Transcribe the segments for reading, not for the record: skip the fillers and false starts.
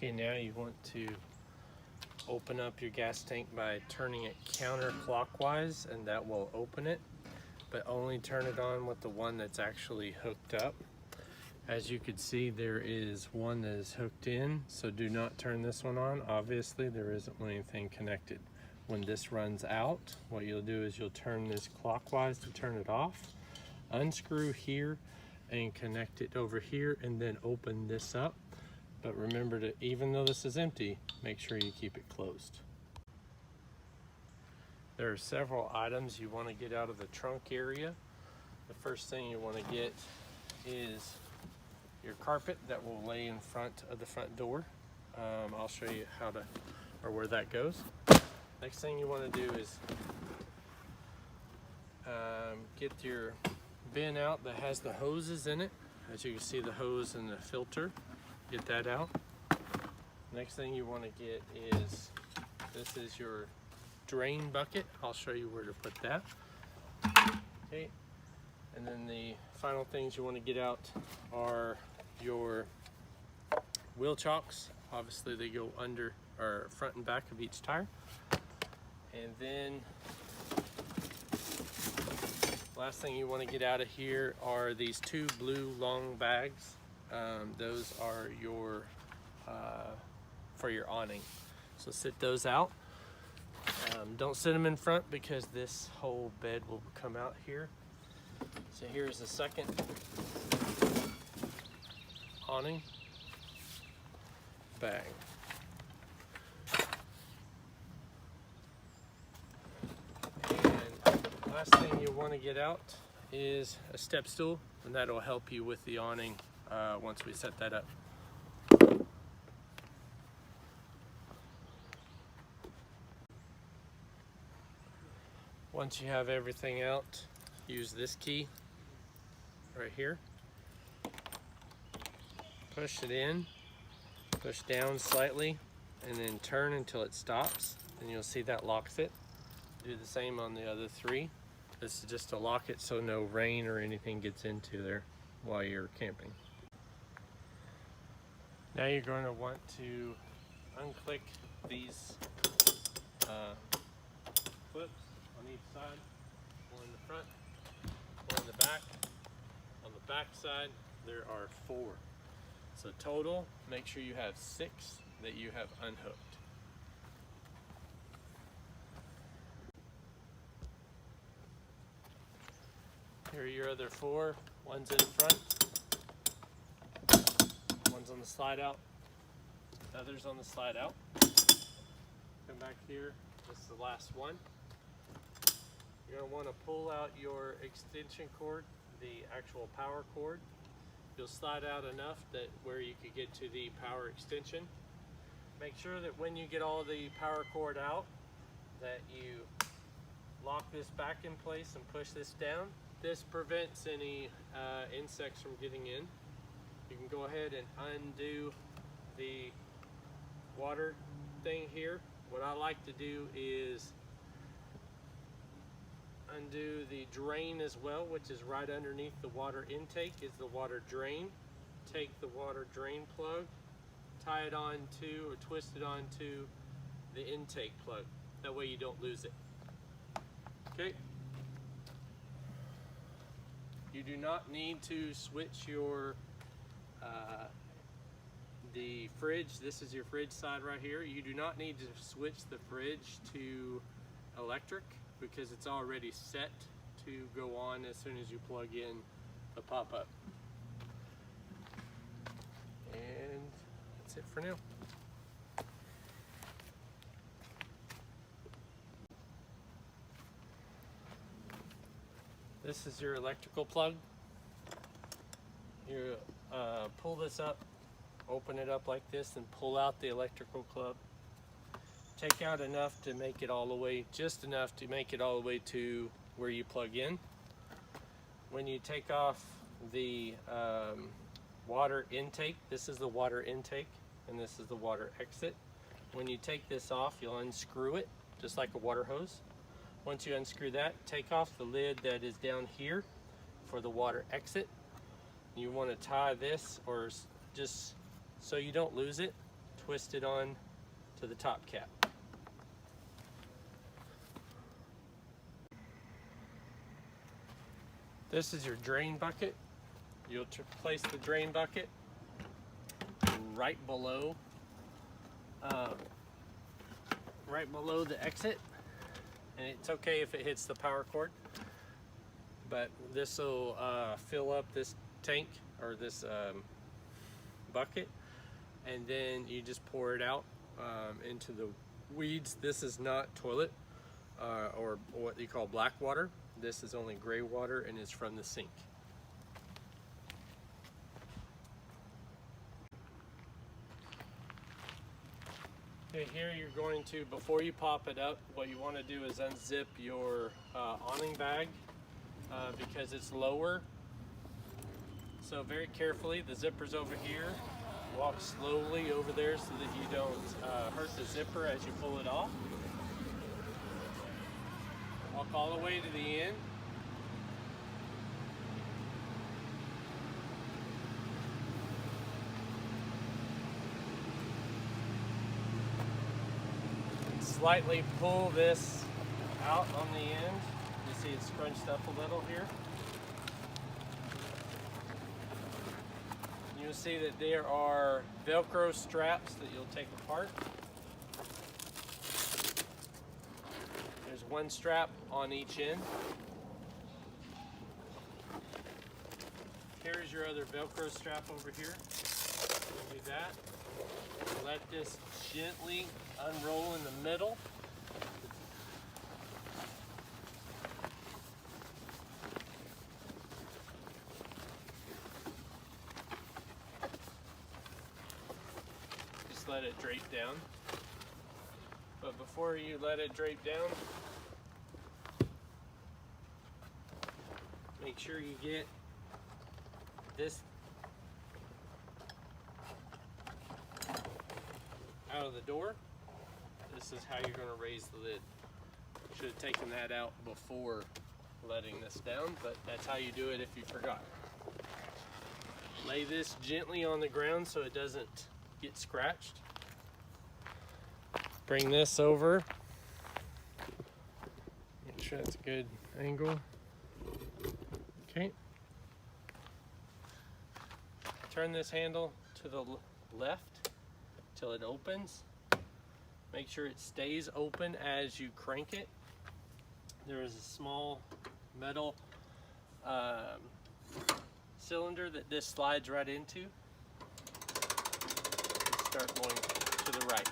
Okay, now you want to open up your gas tank by turning it counterclockwise, and that will open it, but only turn it on with the one that's actually hooked up. As you can see, there is one that is hooked in, so do not turn this one on. Obviously, there isn't anything connected. When this runs out, what you'll do is you'll turn this clockwise to turn it off, unscrew here, and connect it over here, and then open this up. But remember to, even though this is empty, make sure you keep it closed. There are several items you want to get out of the trunk area. The first thing you want to get is your carpet that will lay in front of the front door. I'll show you how to, or where that goes. Next thing you want to do is get your bin out that has the hoses in it. As you can see, the hose and the filter. Get that out. Next thing you want to get is, this is your drain bucket. I'll show you where to put that. Okay, and then the final things you want to get out are your wheel chocks. Obviously they go under or front and back of each tire. And then last thing you want to get out of here are these two blue long bags. Those are your for your awning. So sit those out. Don't sit them in front because this whole bed will come out here. So here's the second awning bag. And last thing you want to get out is a step stool, and that will help you with the awning once we set that up. Once you have everything out, use this key right here. Push it in, push down slightly, and then turn until it stops, and you'll see that locks it. Do the same on the other three. This is just to lock it so no rain or anything gets into there while you're camping. Now you're going to want to unclick these clips on each side, one in the front, one in the back. On the back side, there are 4. So total, make sure you have 6 that you have unhooked. Here are your other 4. One's in front, one's on the slide out, the other's on the slide out. Come back here, this is the last one. You're going to want to pull out your extension cord, the actual power cord. You'll slide out enough that where you could get to the power extension. Make sure that when you get all the power cord out, that you lock this back in place and push this down. This prevents any insects from getting in. You can go ahead and undo the water thing here. What I like to do is undo the drain as well, which is right underneath the water intake is the water drain. Take the water drain plug, tie it onto or twist it onto the intake plug. That way you don't lose it. Okay. You do not need to switch your the fridge. This is your fridge side right here. You do not need to switch the fridge to electric because it's already set to go on as soon as you plug in the pop-up. And that's it for now. This is your electrical plug. You pull this up, open it up like this, and pull out the electrical plug. Take out enough to make it all the way, just enough to make it all the way to where you plug in. When you take off the water intake, this is the water intake and this is the water exit. When you take this off, you'll unscrew it just like a water hose. Once you unscrew that, take off the lid that is down here for the water exit. You want to tie this, or just so you don't lose it, twist it on to the top cap. This is your drain bucket. You'll place the drain bucket right below the exit, and it's okay if it hits the power cord, but this will fill up this tank or this bucket, and then you just pour it out into the weeds. This is not toilet or what you call black water. This is only gray water, and it's from the sink. Okay, here you're going to, before you pop it up, what you want to do is unzip your awning bag because it's lower. So very carefully, the zipper's over here. Walk slowly over there so that you don't hurt the zipper as you pull it off. Walk all the way to the end. Slightly pull this out on the end. You see it's scrunched up a little here. You'll see that there are Velcro straps that you'll take apart. There's one strap on each end. Here's your other Velcro strap over here. Do that. Let this gently unroll in the middle. Just let it drape down. But before you let it drape down, make sure you get this out of the door. This is how you're going to raise the lid. Should have taken that out before letting this down, but that's how you do it if you forgot. Lay this gently on the ground so it doesn't get scratched. Bring this over. Make sure that's a good angle. Okay. Turn this handle to the left till it opens. Make sure it stays open as you crank it. There is a small metal cylinder that this slides right into. Start going to the right.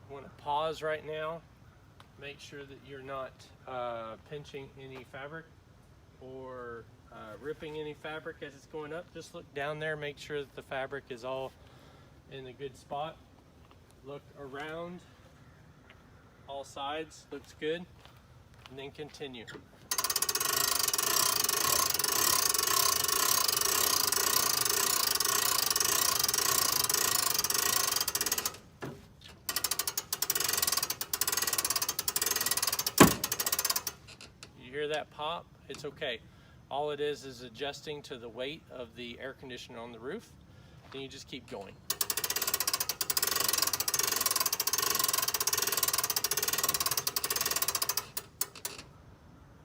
You want to pause right now. Make sure that you're not pinching any fabric or ripping any fabric as it's going up. Just look down there, make sure that the fabric is all in a good spot. Look around all sides, looks good, and then continue. You hear that pop? It's okay. All it is adjusting to the weight of the air conditioner on the roof. Then you just keep going.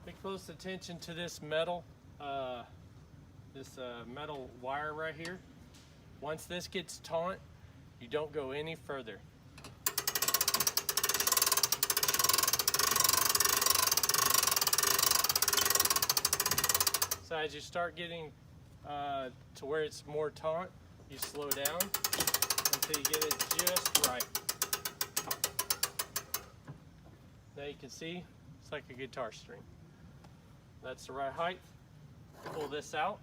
Pay close attention to this metal, metal wire right here. Once this gets taut, you don't go any further. So as you start getting to where it's more taut, you slow down until you get it just right. Now you can see it's like a guitar string. That's the right height. Pull this out,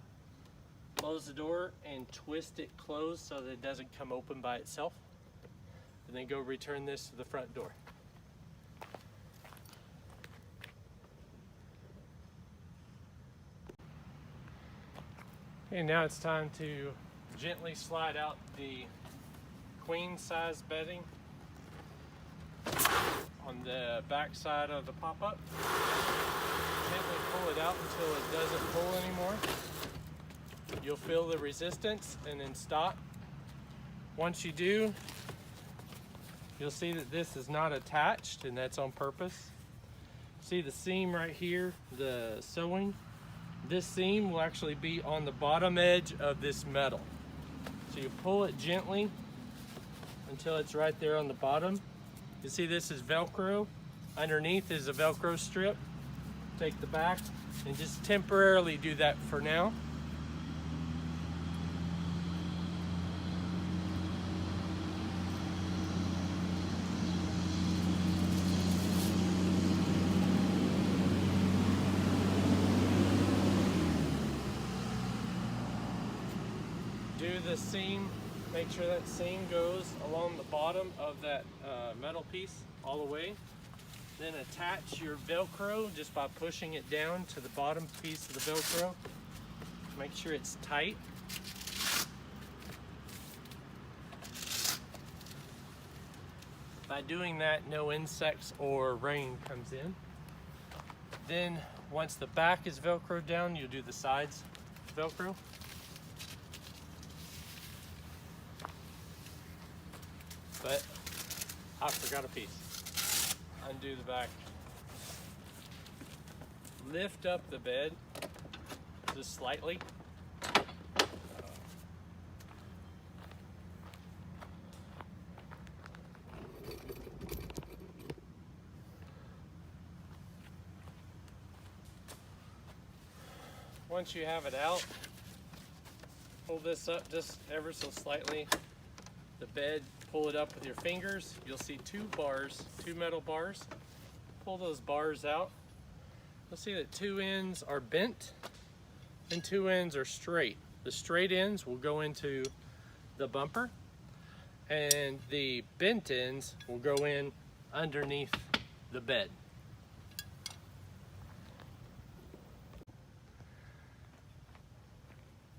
close the door, and twist it closed so that it doesn't come open by itself. And then go return this to the front door. Okay, now it's time to gently slide out the queen size bedding on the back side of the pop-up. gently pull it out until it doesn't pull anymore. You'll feel the resistance and then stop. Once you do, you'll see that this is not attached, and that's on purpose. See the seam right here, the sewing? This seam will actually be on the bottom edge of this metal. So you pull it gently until it's right there on the bottom. You see this is Velcro. Underneath is a Velcro strip. Take the back and just temporarily do that for now. Do the seam, make sure that seam goes along the bottom of that metal piece all the way. Then attach your Velcro just by pushing it down to the bottom piece of the Velcro. Make sure it's tight. By doing that, no insects or rain comes in. Then once the back is Velcroed down, you'll do the sides Velcro. But I forgot a piece. Undo the back. Lift up the bed just slightly. Once you have it out, pull this up just ever so slightly. The bed, pull it up with your fingers. You'll see two bars, two metal bars. Pull those bars out. You'll see that two ends are bent and two ends are straight. The straight ends will go into the bumper and the bent ends will go in underneath the bed.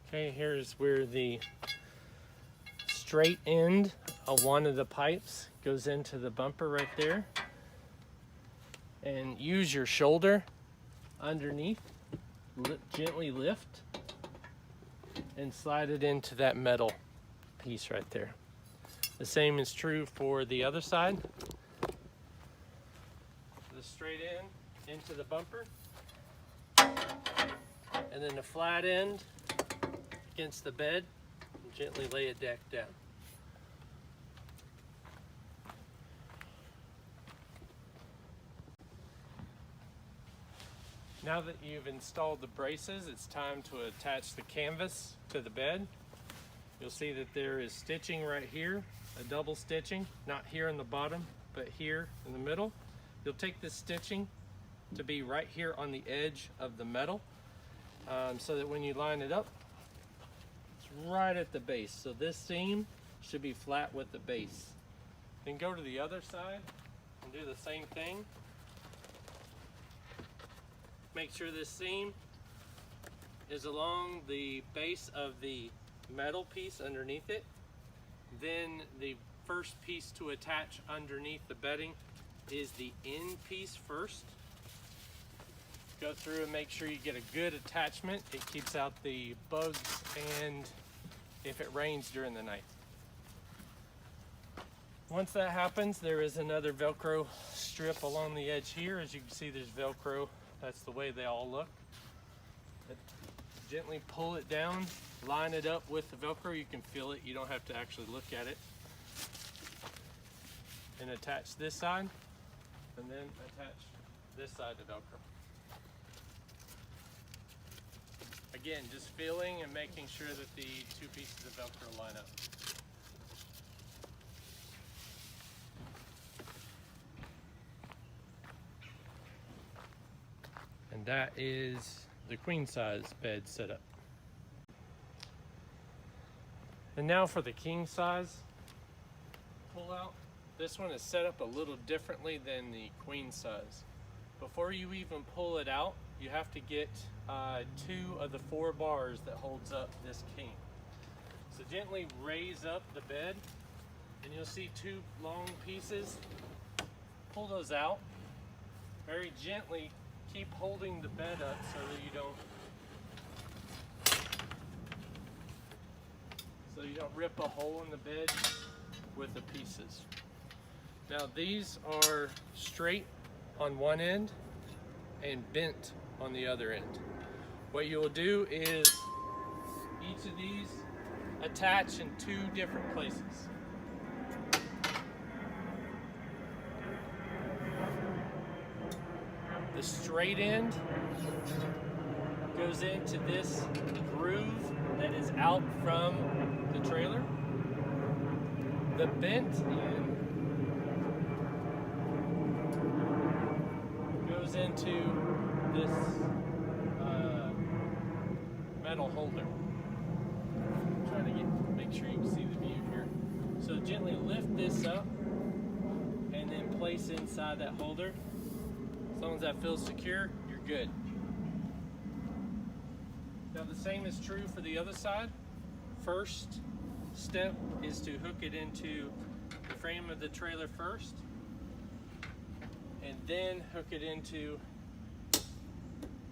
Okay, here's where the straight end of one of the pipes goes into the bumper right there. And use your shoulder underneath, gently lift, and slide it into that metal piece right there. The same is true for the other side. The straight end into the bumper, and then the flat end against the bed, and gently lay it back down. Now that you've installed the braces, it's time to attach the canvas to the bed. You'll see that there is stitching right here, a double stitching, not here in the bottom, but here in the middle. You'll take this stitching to be right here on the edge of the metal, so that when you line it up, it's right at the base. So this seam should be flat with the base. Then go to the other side and do the same thing. Make sure this seam is along the base of the metal piece underneath it. Then the first piece to attach underneath the bedding is the end piece first. Go through and make sure you get a good attachment. It keeps out the bugs and if it rains during the night. Once that happens, there is another Velcro strip along the edge here. As you can see, there's Velcro. That's the way they all look. Gently pull it down, line it up with the Velcro. You can feel it, you don't have to actually look at it. And attach this side, and then attach this side to Velcro. Again, just feeling and making sure that the two pieces of Velcro line up. And that is the queen size bed setup. And now for the king size pull out. This one is set up a little differently than the queen size. Before you even pull it out, you have to get 2 of the 4 bars that holds up this king. So gently raise up the bed and you'll see 2 long pieces. Pull those out. Very gently keep holding the bed up so that you don't rip a hole in the bed with the pieces. Now these are straight on one end and bent on the other end. What you will do is each of these attach in two different places. The straight end goes into this groove that is out from the trailer. The bent end goes into this metal holder. I'm trying to make sure you can see the view here. So gently lift this up and then place inside that holder. As long as that feels secure, you're good. Now the same is true for the other side. First step is to hook it into the frame of the trailer first, and then hook it into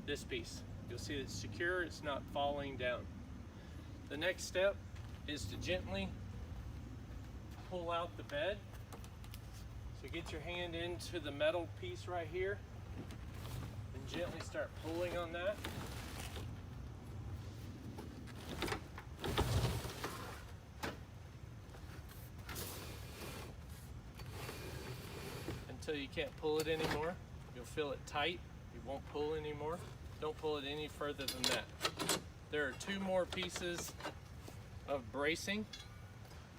this piece. You'll see it's secure, it's not falling down. The next step is to gently pull out the bed. So get your hand into the metal piece right here and gently start pulling on that. Until you can't pull it anymore. You'll feel it tight. You won't pull anymore. Don't pull it any further than that. There are two more pieces of bracing.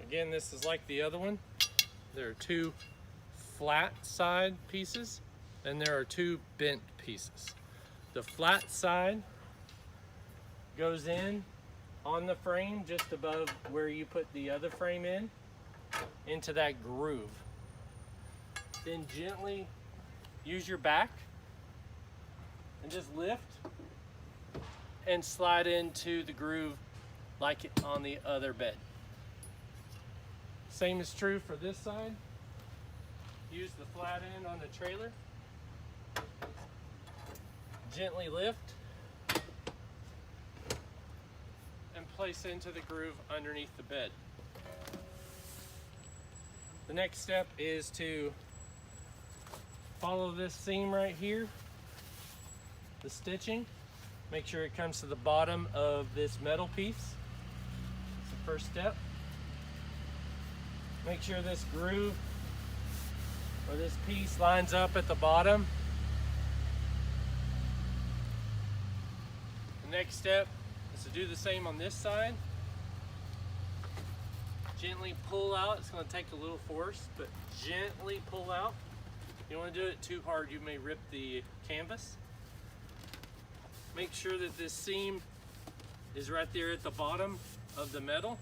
Again, this is like the other one. There are two flat side pieces and there are two bent pieces. The flat side goes in on the frame just above where you put the other frame in, into that groove. Then gently use your back and just lift and slide into the groove like it on the other bed. Same is true for this side. Use the flat end on the trailer. Gently lift and place into the groove underneath the bed. The next step is to follow this seam right here, the stitching. Make sure it comes to the bottom of this metal piece. That's the first step. Make sure this groove or this piece lines up at the bottom. The next step is to do the same on this side. Gently pull out. It's going to take a little force, but gently pull out. You don't want to do it too hard, you may rip the canvas. Make sure that this seam is right there at the bottom of the metal.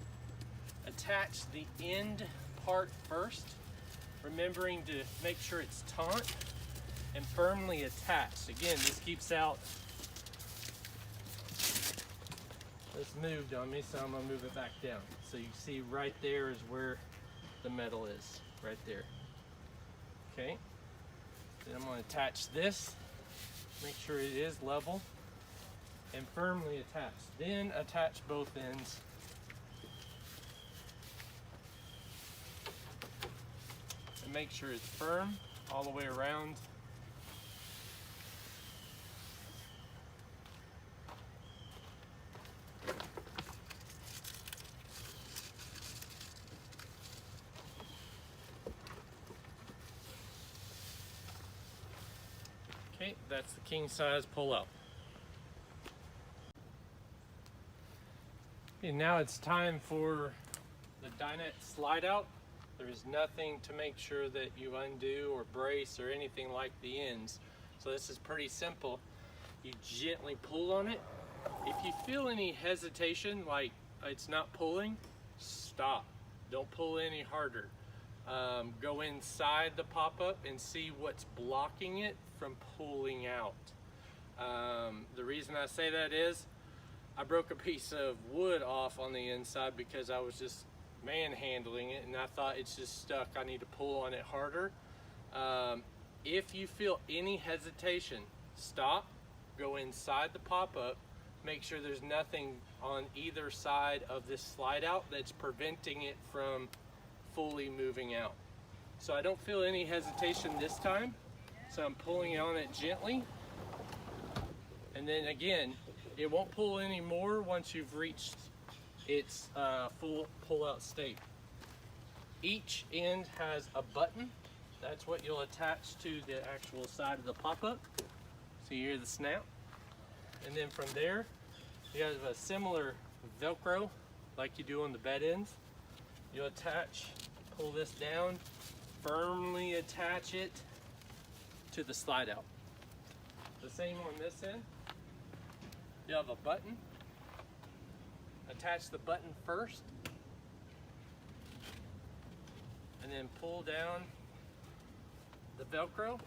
Attach the end part first, remembering to make sure it's taut and firmly attached. Again, this keeps out. This moved on me, so I'm going to move it back down. So you see right there is where the metal is, right there. Okay. Then I'm going to attach this, make sure it is level and firmly attached. Then attach both ends. And make sure it's firm all the way around. Okay, that's the king size pull out. Okay, now it's time for the Dinette Slide Out. There is nothing to make sure that you undo or brace or anything like the ends. So this is pretty simple. You gently pull on it. If you feel any hesitation, like it's not pulling, stop. Don't pull any harder. Go inside the pop-up and see what's blocking it from pulling out. The reason I say that is I broke a piece of wood off on the inside because I was just manhandling it and I thought it's just stuck. I need to pull on it harder. If you feel any hesitation, stop, go inside the pop-up, make sure there's nothing on either side of this slide out that's preventing it from fully moving out. So I don't feel any hesitation this time, so I'm pulling on it gently. And then again, it won't pull any more once you've reached its full pull-out state. Each end has a button. That's what you'll attach to the actual side of the pop-up. So you hear the snap. And then from there, you have a similar Velcro like you do on the bed ends. You'll attach, pull this down, firmly attach it to the slide out. The same on this end. You have a button. Attach the button first, and then pull down the Velcro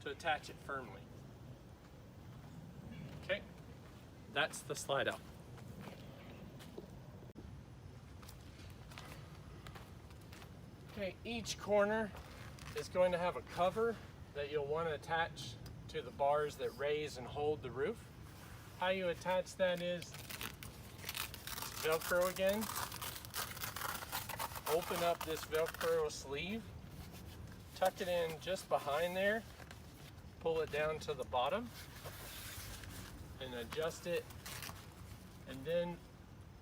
to attach it firmly. Okay, that's the slide out. Okay, each corner is going to have a cover that you'll want to attach to the bars that raise and hold the roof. How you attach that is Velcro again. Open up this Velcro sleeve, tuck it in just behind there, pull it down to the bottom, and adjust it, and then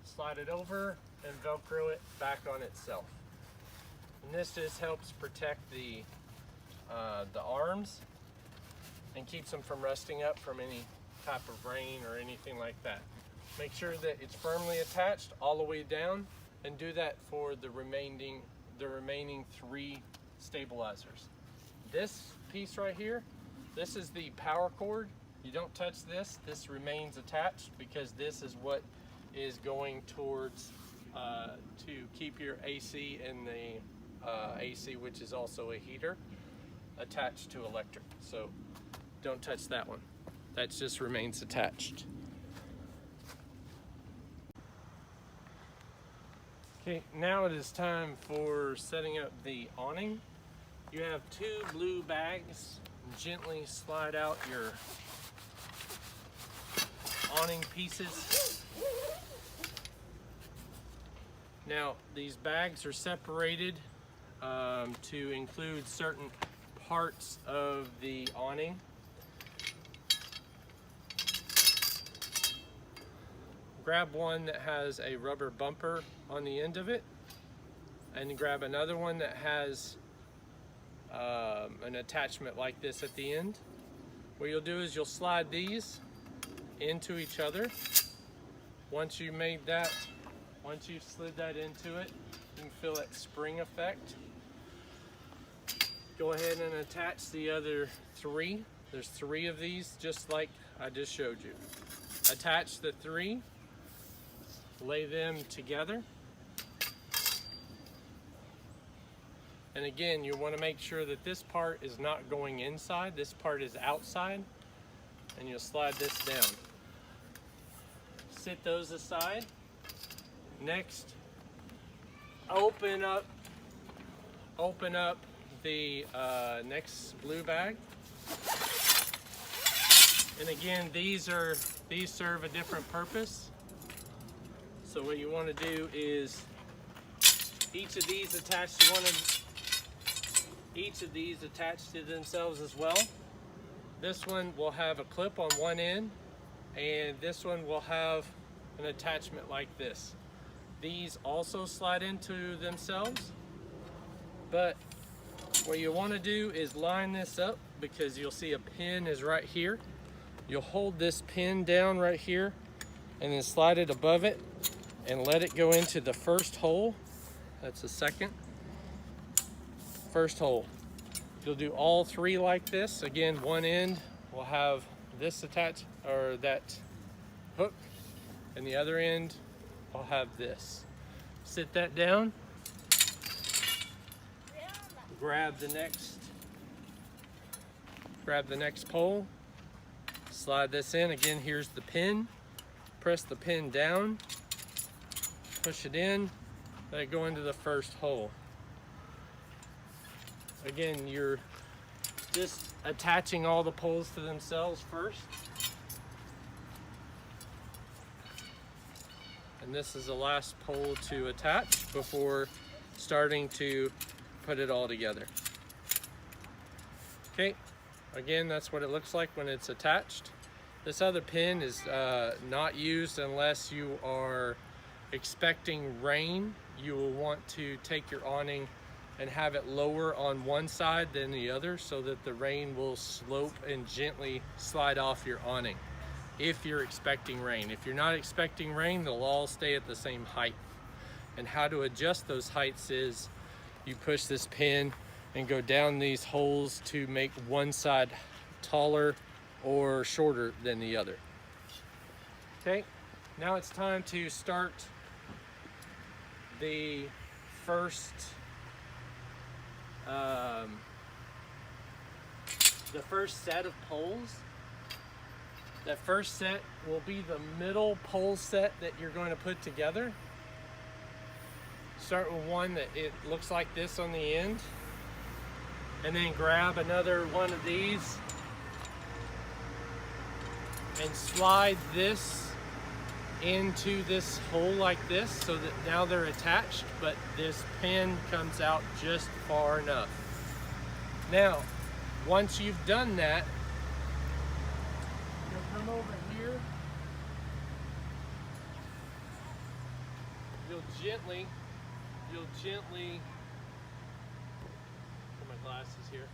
slide it over and Velcro it back on itself. And this just helps protect the arms and keeps them from rusting up from any type of rain or anything like that. Make sure that it's firmly attached all the way down, and do that for the remaining 3 stabilizers. This piece right here, this is the power cord. You don't touch this. This remains attached because this is what is going towards to keep your AC and the AC, which is also a heater, attached to electric. So don't touch that one. That just remains attached. Okay, now it is time for setting up the awning. You have 2 blue bags. Gently slide out your awning pieces. Now, these bags are separated to include certain parts of the awning. Grab one that has a rubber bumper on the end of it, and grab another one that has an attachment like this at the end. What you'll do is you'll slide these into each other. Once you've slid that into it, you can feel that spring effect. Go ahead and attach the other 3. There's 3 of these, just like I just showed you. Attach the 3. Lay them together. And again, you want to make sure that this part is not going inside, this part is outside, and you'll slide this down. Sit those aside. Next, open up the next blue bag. And again, these serve a different purpose. So what you want to do is each of these attached to themselves as well. This one will have a clip on one end, and this one will have an attachment like this. These also slide into themselves, but what you want to do is line this up, because you'll see a pin is right here. You'll hold this pin down right here and then slide it above it and let it go into the first hole. That's the second. First hole. You'll do all 3 like this. Again, one end will have this attached, or that hook, and the other end will have this. Sit that down. Grab the next pole. Slide this in. Again, here's the pin. Press the pin down. Push it in. Let it go into the first hole. Again, you're just attaching all the poles to themselves first. And this is the last pole to attach before starting to put it all together. Okay, again, that's what it looks like when it's attached. This other pin is not used unless you are expecting rain. You will want to take your awning and have it lower on one side than the other so that the rain will slope and gently slide off your awning if you're expecting rain. If you're not expecting rain, they'll all stay at the same height. And how to adjust those heights is you push this pin and go down these holes to make one side taller or shorter than the other. Okay, now it's time to start the first set of poles. That first set will be the middle pole set that you're going to put together. Start with one that it looks like this on the end, and then grab another one of these and slide this into this hole like this so that now they're attached, but this pin comes out just far enough. Now, once you've done that, you'll come over here. You'll gently, put my glasses here.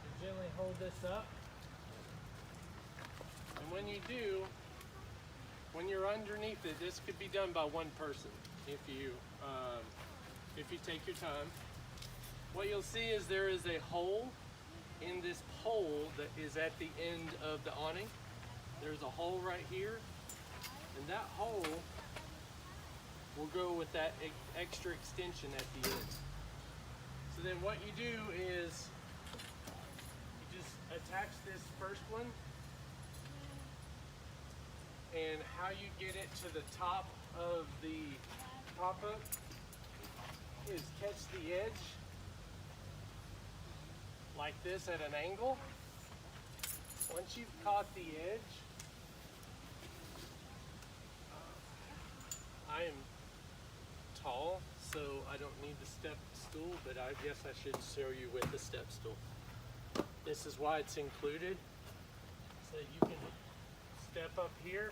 You gently hold this up. And when you do, when you're underneath it, this could be done by one person if you take your time. What you'll see is there is a hole in this pole that is at the end of the awning. There's a hole right here, and that hole will go with that extra extension at the end. So then what you do is you just attach this first one, and how you get it to the top of the pop-up is catch the edge like this at an angle. Once you've caught the edge, I am tall, so I don't need the step stool, but I guess I should show you with the step stool. This is why it's included, so you can step up here,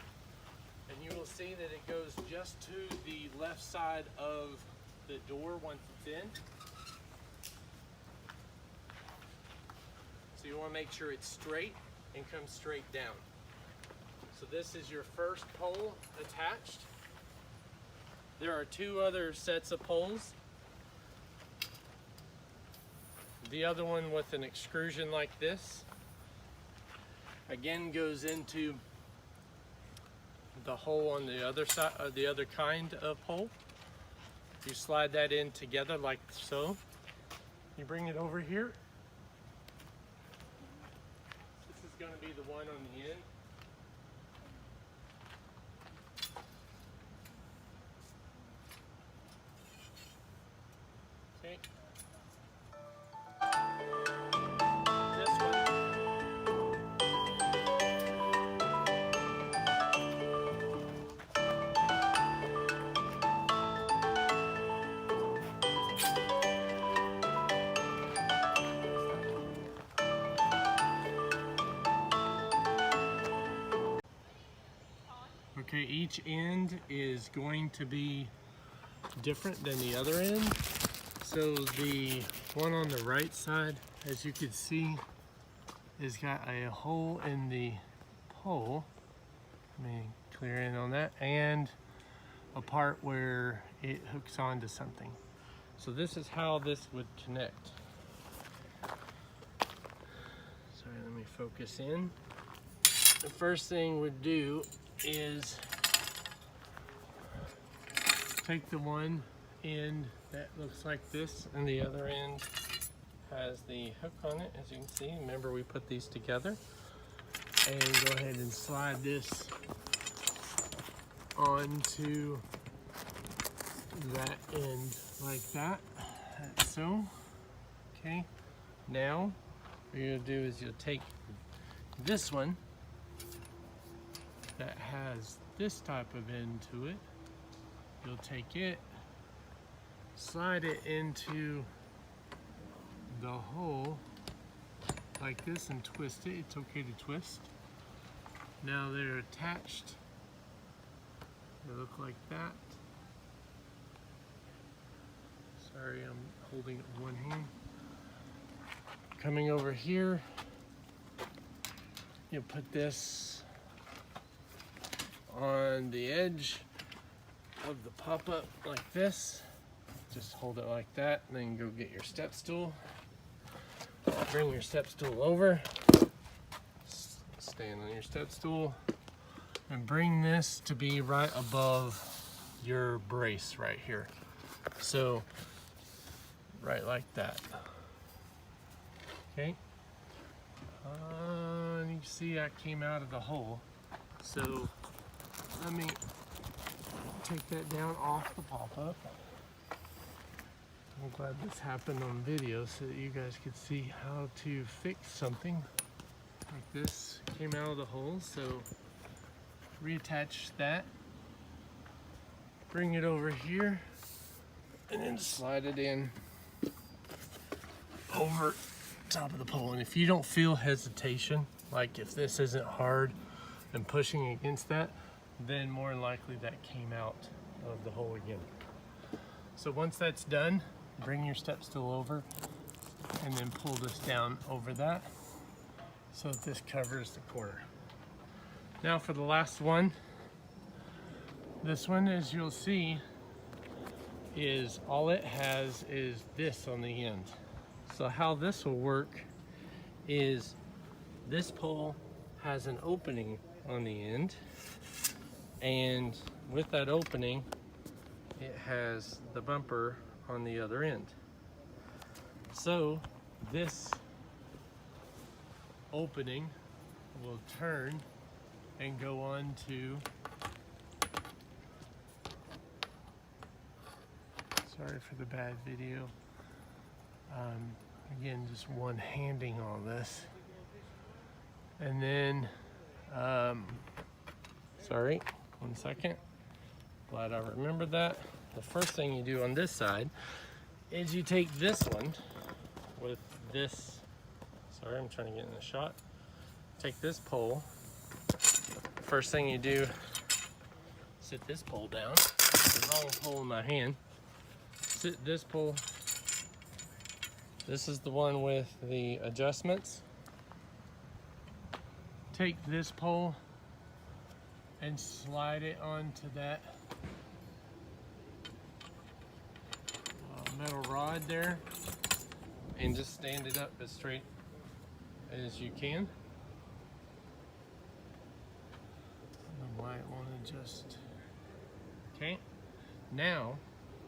and you will see that it goes just to the left side of the door once it's in. So you want to make sure it's straight and comes straight down. So this is your first pole attached. There are two other sets of poles. The other one with an extrusion like this, again, goes into the hole on the other side, the other kind of pole. You slide that in together like so. You bring it over here. This is going to be the one on the end. Okay. This one. Okay, each end is going to be different than the other end. So the one on the right side, as you can see, has got a hole in the pole. Let me clear in on that, and a part where it hooks onto something. So this is how this would connect. Sorry, let me focus in. The first thing we'd do is take the one end that looks like this, and the other end has the hook on it, as you can see. Remember, we put these together, and go ahead and slide this onto that end like that. So, okay, now what you're gonna do is you'll take this one that has this type of end to it. You'll take it, slide it into the hole like this and twist it. It's okay to twist. Now they're attached. They look like that. Sorry, I'm holding it with one hand. Coming over here, you put this on the edge of the pop-up like this. Just hold it like that, and then go get your step stool. Bring your step stool over. Stand on your step stool. And bring this to be right above your brace right here. So, right like that. Okay. And you can see I came out of the hole. So, let me take that down off the pop-up. I'm glad this happened on video so that you guys could see how to fix something like this. Came out of the hole, so reattach that, bring it over here, and then slide it in over top of the pole. And if you don't feel hesitation, like if this isn't hard and pushing against that, then more than likely that came out of the hole again. So once that's done, bring your step stool over and then pull this down over that so that this covers the corner. Now for the last one, this one, as you'll see, is all it has is this on the end. So how this will work is this pole has an opening on the end, and with that opening it has the bumper on the other end. So this opening will turn and go on to, sorry for the bad video, again, just one-handing all this. And then, sorry, one second, glad I remembered that. The first thing you do on this side is you take this one with this, sorry, I'm trying to get in the shot. Take this pole. First thing you do, sit this pole down. The wrong pole in my hand. Sit this pole. This is the one with the adjustments. Take this pole and slide it onto that metal rod there, and just stand it up as straight as you can. Why it won't adjust. Okay, now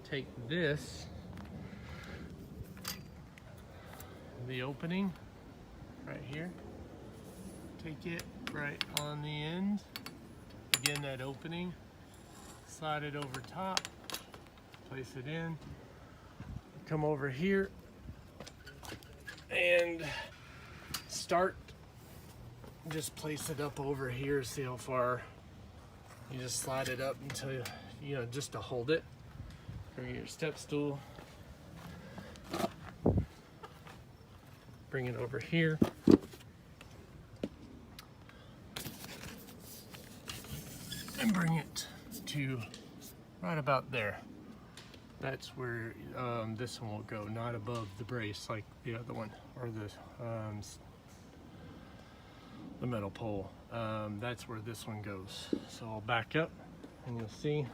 take this, the opening right here, take it right on the end, again that opening, slide it over top, place it in, come over here and start, just place it up over here, see how far. You just slide it up until you know, just to hold it. Bring your step stool. Bring it over here. And bring it to right about there. That's where this one will go, not above the brace like the other one, or the metal pole. That's where this one goes. So I'll back up and you'll see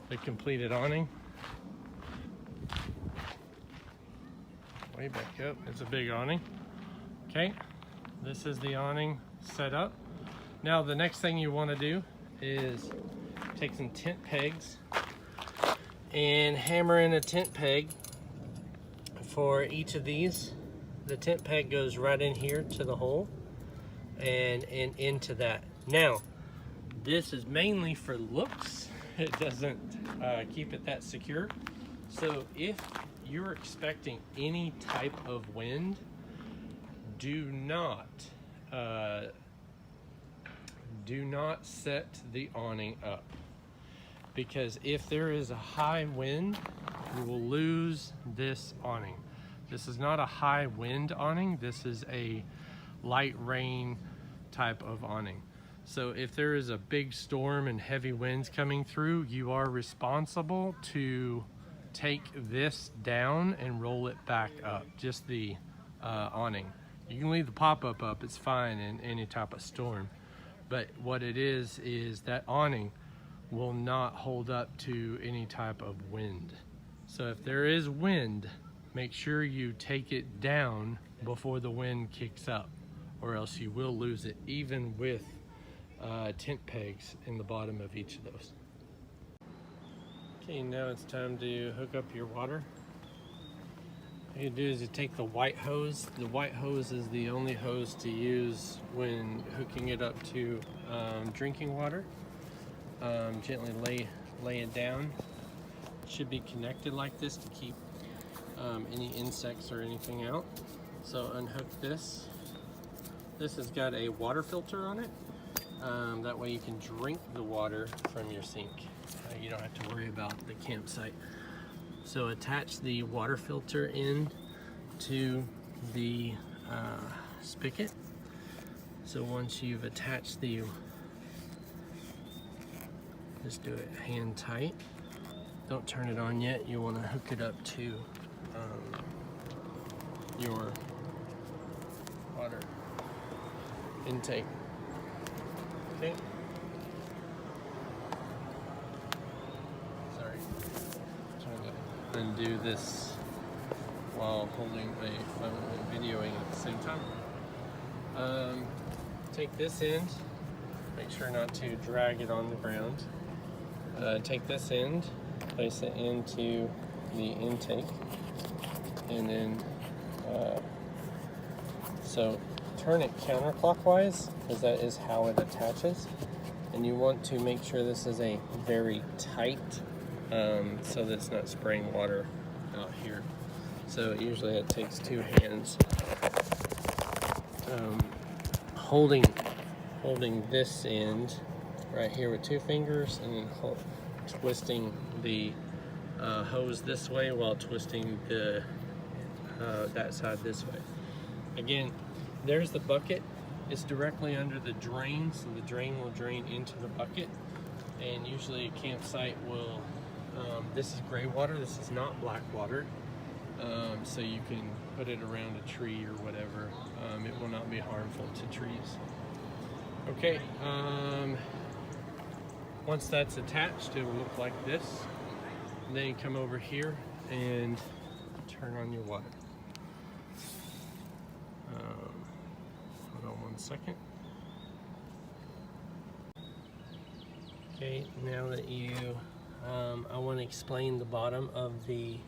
the completed awning. Way back up, it's a big awning. Okay, this is the awning set up. Now the next thing you want to do is take some tent pegs and hammer in a tent peg for each of these. The tent peg goes right in here to the hole and into that. Now, this is mainly for looks. It doesn't keep it that secure. So if you're expecting any type of wind, do not set the awning up, because if there is a high wind, you will lose this awning. This is not a high wind awning, this is a light rain type of awning. So if there is a big storm and heavy winds coming through, you are responsible to take this down and roll it back up, just the awning. You can leave the pop-up up, it's fine in any type of storm. But what it is that awning will not hold up to any type of wind. So if there is wind, make sure you take it down before the wind kicks up, or else you will lose it, even with tent pegs in the bottom of each of those. Okay, now it's time to hook up your water. What you do is you take the white hose. The white hose is the only hose to use when hooking it up to drinking water. Gently lay it down. It should be connected like this to keep any insects or anything out. So unhook this. This has got a water filter on it. That way you can drink the water from your sink. You don't have to worry about the campsite. So attach the water filter in to the spigot. So once you've attached just do it hand tight. Don't turn it on yet. You want to hook it up to your water intake. Okay. Sorry. Trying to undo this while holding a phone and videoing at the same time. Take this end. Make sure not to drag it on the ground. Take this end, place it into the intake, and then so turn it counterclockwise, because that is how it attaches. And you want to make sure this is a very tight, so that it's not spraying water out here. So usually it takes two hands holding this end right here with two fingers, and then twisting the hose this way while twisting the that side this way. Again, there's the bucket. It's directly under the drain, so the drain will drain into the bucket. And usually a campsite will, this is gray water, this is not black water. So you can put it around a tree or whatever. It will not be harmful to trees. Okay, once that's attached, it will look like this. And then you come over here and turn on your water. Hold on one second. Okay, now that I want to explain the bottom of the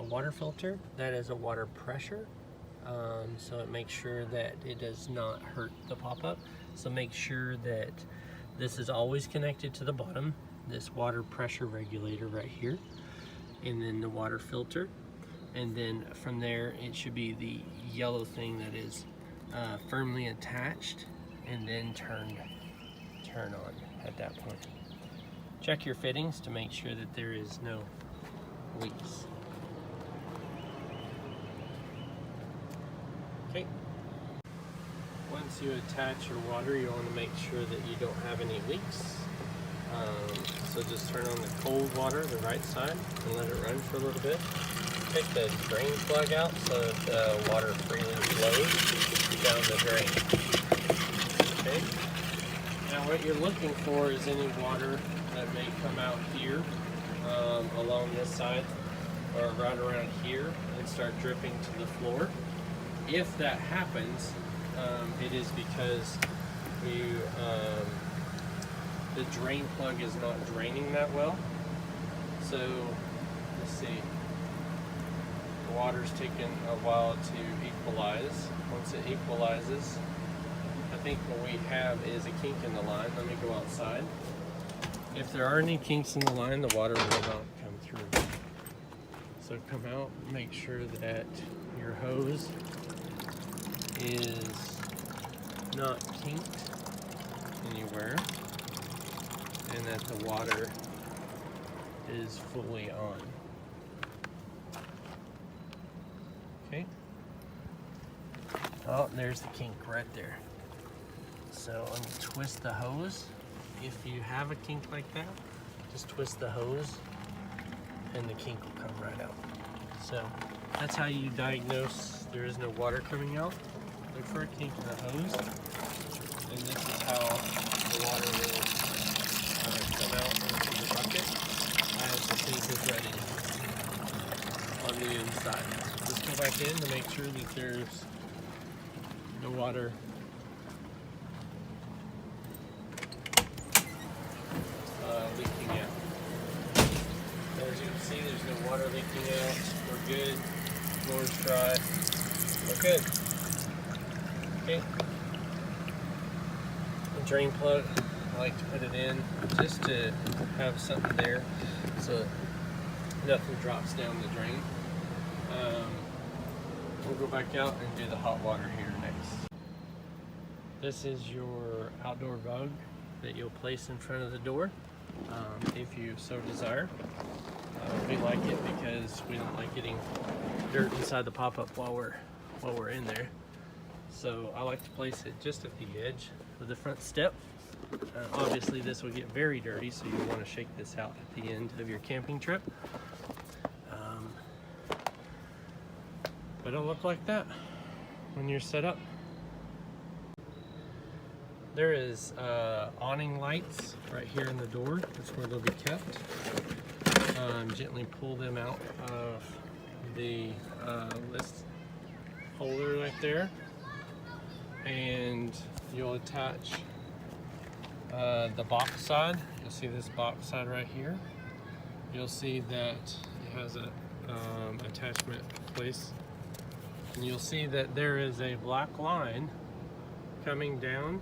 water filter. That is a water pressure, so it makes sure that it does not hurt the pop-up. So make sure that this is always connected to the bottom, this water pressure regulator right here, and then the water filter, and then from there it should be the yellow thing that is firmly attached and then turn on at that point. Check your fittings to make sure that there is no leaks. Okay. Once you attach your water, you want to make sure that you don't have any leaks. So just turn on the cold water, the right side, and let it run for a little bit. Take the drain plug out so that the water freely flows down the drain. Okay. Now what you're looking for is any water that may come out here along this side or right around here and start dripping to the floor. If that happens, it is because the drain plug is not draining that well. So let's see, the water's taken a while to equalize. Once it equalizes, I think what we have is a kink in the line. Let me go outside. If there are any kinks in the line, the water will not come through. So come out, make sure that your hose is not kinked anywhere and that the water is fully on. Okay. Oh, there's the kink right there. So I'm gonna twist the hose. If you have a kink like that, just twist the hose and the kink will come right out. So that's how you diagnose there is no water coming out. Look for a kink in the hose, and this is how the water will come out into the bucket as the kink is ready on the inside. Just go back in to make sure that there's no water leaking out. As you can see, there's no water leaking out. We're good. Floor's dry. We're good. Okay. The drain plug, I like to put it in just to have something there so nothing drops down the drain. We'll go back out and do the hot water here next. This is your outdoor rug that you'll place in front of the door if you so desire. We like it because we don't like getting dirt inside the pop-up while we're in there. So I like to place it just at the edge of the front step. Obviously this will get very dirty, so you want to shake this out at the end of your camping trip. But it'll look like that when you're set up. There is awning lights right here in the door. That's where they'll be kept. Gently pull them out of the list holder right there, and you'll attach the box side. You'll see this box side right here. You'll see that it has a attachment place, and you'll see that there is a black line coming down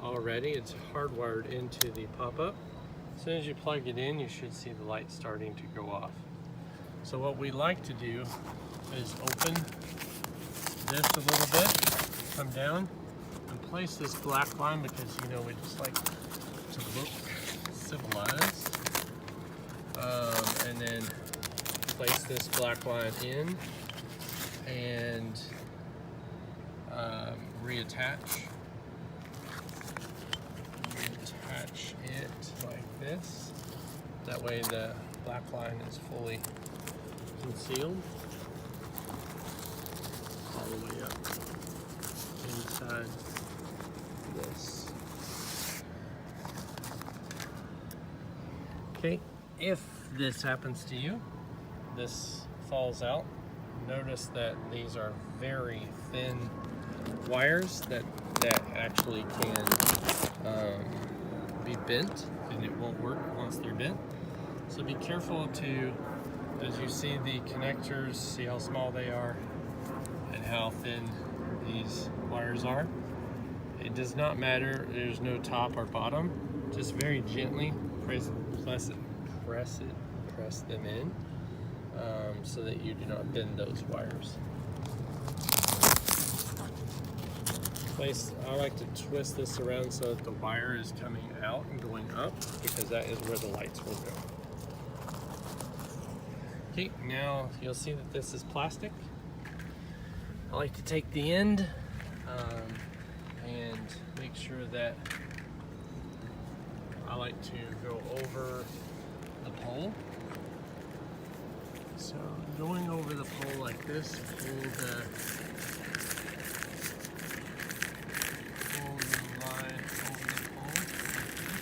already. It's hardwired into the pop-up. As soon as you plug it in, you should see the light starting to go off. So what we like to do is open this a little bit, come down, and place this black line because, you know, we just like to look civilized. And then place this black line in and reattach it like this. That way the black line is fully concealed all the way up inside this. Okay, if this happens to you, this falls out, notice that these are very thin wires that actually can be bent, and it won't work once they're bent. So be careful to, as you see the connectors, see how small they are and how thin these wires are. It does not matter, there's no top or bottom. Just very gently press them in so that you do not bend those wires. I like to twist this around so that the wire is coming out and going up, because that is where the lights will go. Okay, now you'll see that this is plastic. I like to take the end and make sure that I like to go over the pole. So going over the pole like this, pull the line over the pole like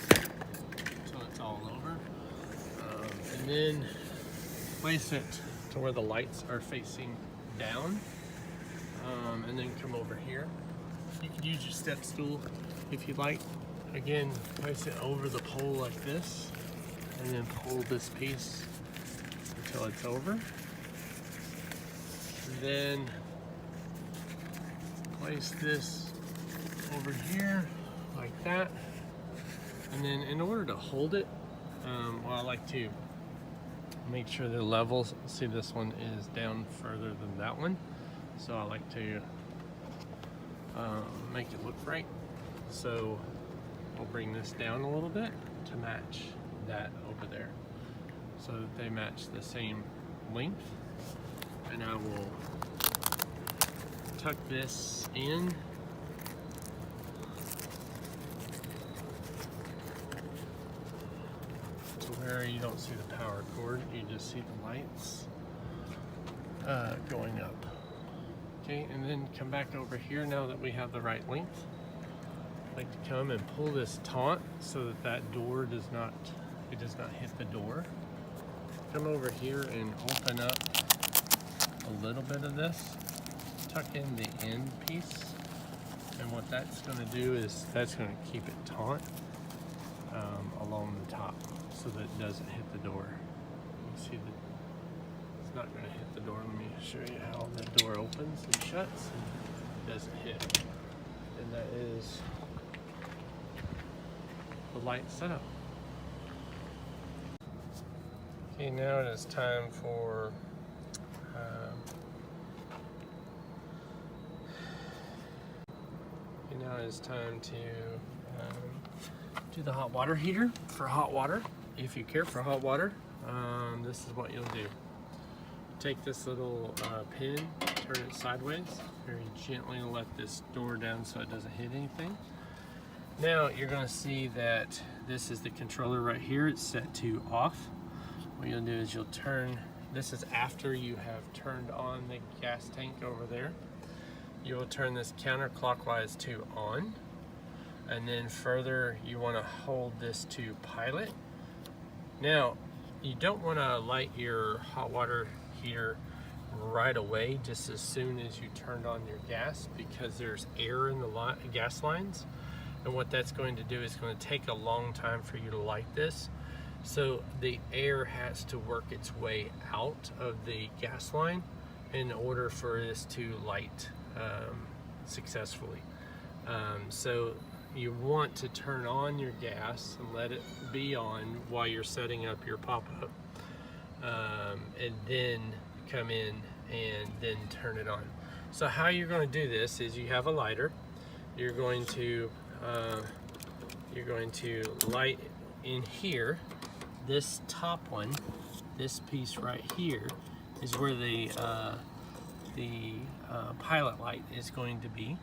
this, so it's all over. And then place it to where the lights are facing down, and then come over here. You can use your step stool if you like. Again, place it over the pole like this, and then pull this piece until it's over. And then place this over here like that. And then in order to hold it, well, I like to make sure they're level. See, this one is down further than that one, so I like to make it look right. So we'll bring this down a little bit to match that over there, so that they match the same length. And I will tuck this in to where you don't see the power cord, you just see the lights going up. Okay, and then come back over here now that we have the right length. I like to come and pull this taut so that that door does not hit the door. Come over here and open up a little bit of this. Tuck in the end piece, and what that's going to do is that's going to keep it taut along the top so that it doesn't hit the door. You see that it's not going to hit the door. Let me show you how the door opens and shuts and doesn't hit. And that is the light setup. Okay, now it is time for now it's time to do the hot water heater for hot water. If you care for hot water, this is what you'll do. Take this little pin, turn it sideways, very gently let this door down so it doesn't hit anything. Now you're going to see that this is the controller right here. It's set to off. What you'll do is you'll turn, this is after you have turned on the gas tank over there. You will turn this counterclockwise to on, and then further you want to hold this to pilot. Now you don't want to light your hot water heater right away just as soon as you turned on your gas, because there's air in the gas lines, and what that's going to do is going to take a long time for you to light this. So the air has to work its way out of the gas line in order for this to light successful. So you want to turn on your gas and let it be on while you're setting up your pop-up, and then come in and then turn it on. So how you're going to do this is you have a lighter. You're going to light in here. This top one, this piece right here, is where the pilot light is going to be.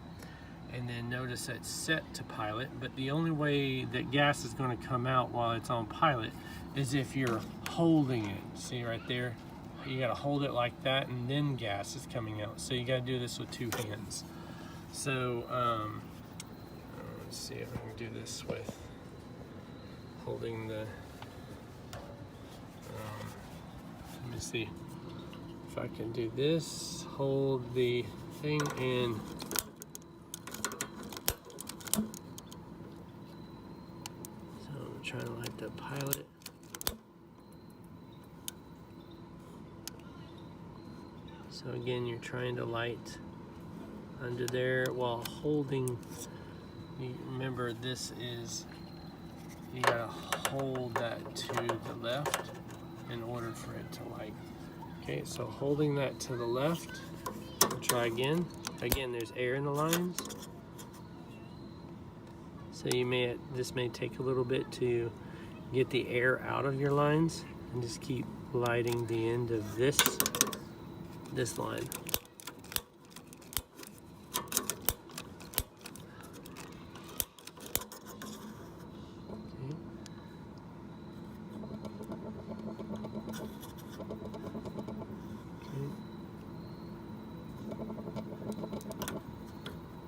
And then notice it's set to pilot, but the only way that gas is going to come out while it's on pilot is if you're holding it. See right there? You got to hold it like that, and then gas is coming out. So you got to do this with two hands. So let's see if I can do this with holding the let me see if I can do this, hold the thing, and so I'm trying to light the pilot. So again, you're trying to light under there while holding. You remember, this is, you gotta hold that to the left in order for it to light. Okay, so holding that to the left. We'll try again. Again, there's air in the lines, so this may take a little bit to get the air out of your lines, and just keep lighting the end of this line.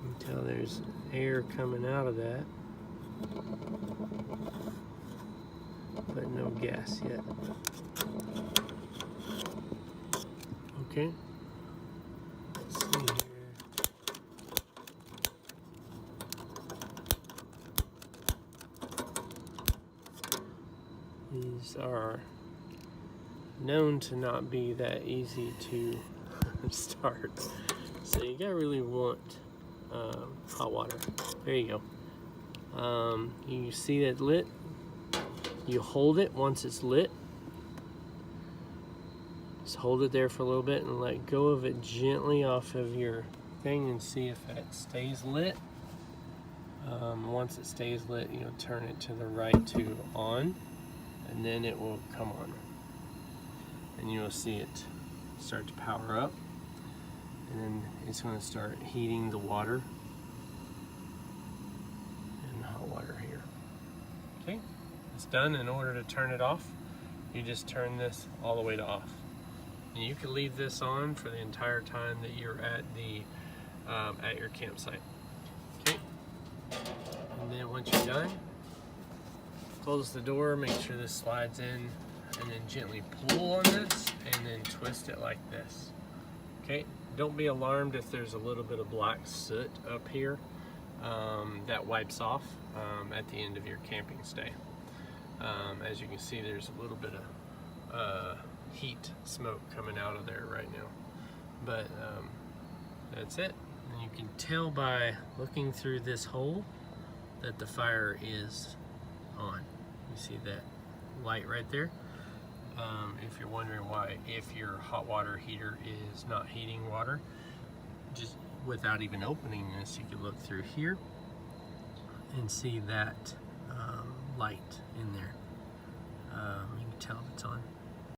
Until there's air coming out of that, but no gas yet. Okay. Let's see here. These are known to not be that easy to start. So you gotta really want hot water. There you go. You see that lit? You hold it once it's lit, Just hold it there for a little bit and let go of it gently off of your thing and see if it stays lit. Once it stays lit, you'll turn it to the right to on, and then it will come on. And you'll see it start to power up, and then it's going to start heating the water and the hot water here. Okay, it's done. In order to turn it off, you just turn this all the way to off. And you can leave this on for the entire time that you're at your campsite. Okay. And then once you're done, close the door, make sure this slides in, and then gently pull on this, and then twist it like this. Okay. Don't be alarmed if there's a little bit of black soot up here. That wipes off at the end of your camping stay. As you can see, there's a little bit of heat smoke coming out of there right now, but that's it. And you can tell by looking through this hole that the fire is on. You see that light right there? If you're wondering why, if your hot water heater is not heating water, just without even opening this, you can look through here and see that light in there. You can tell if it's on.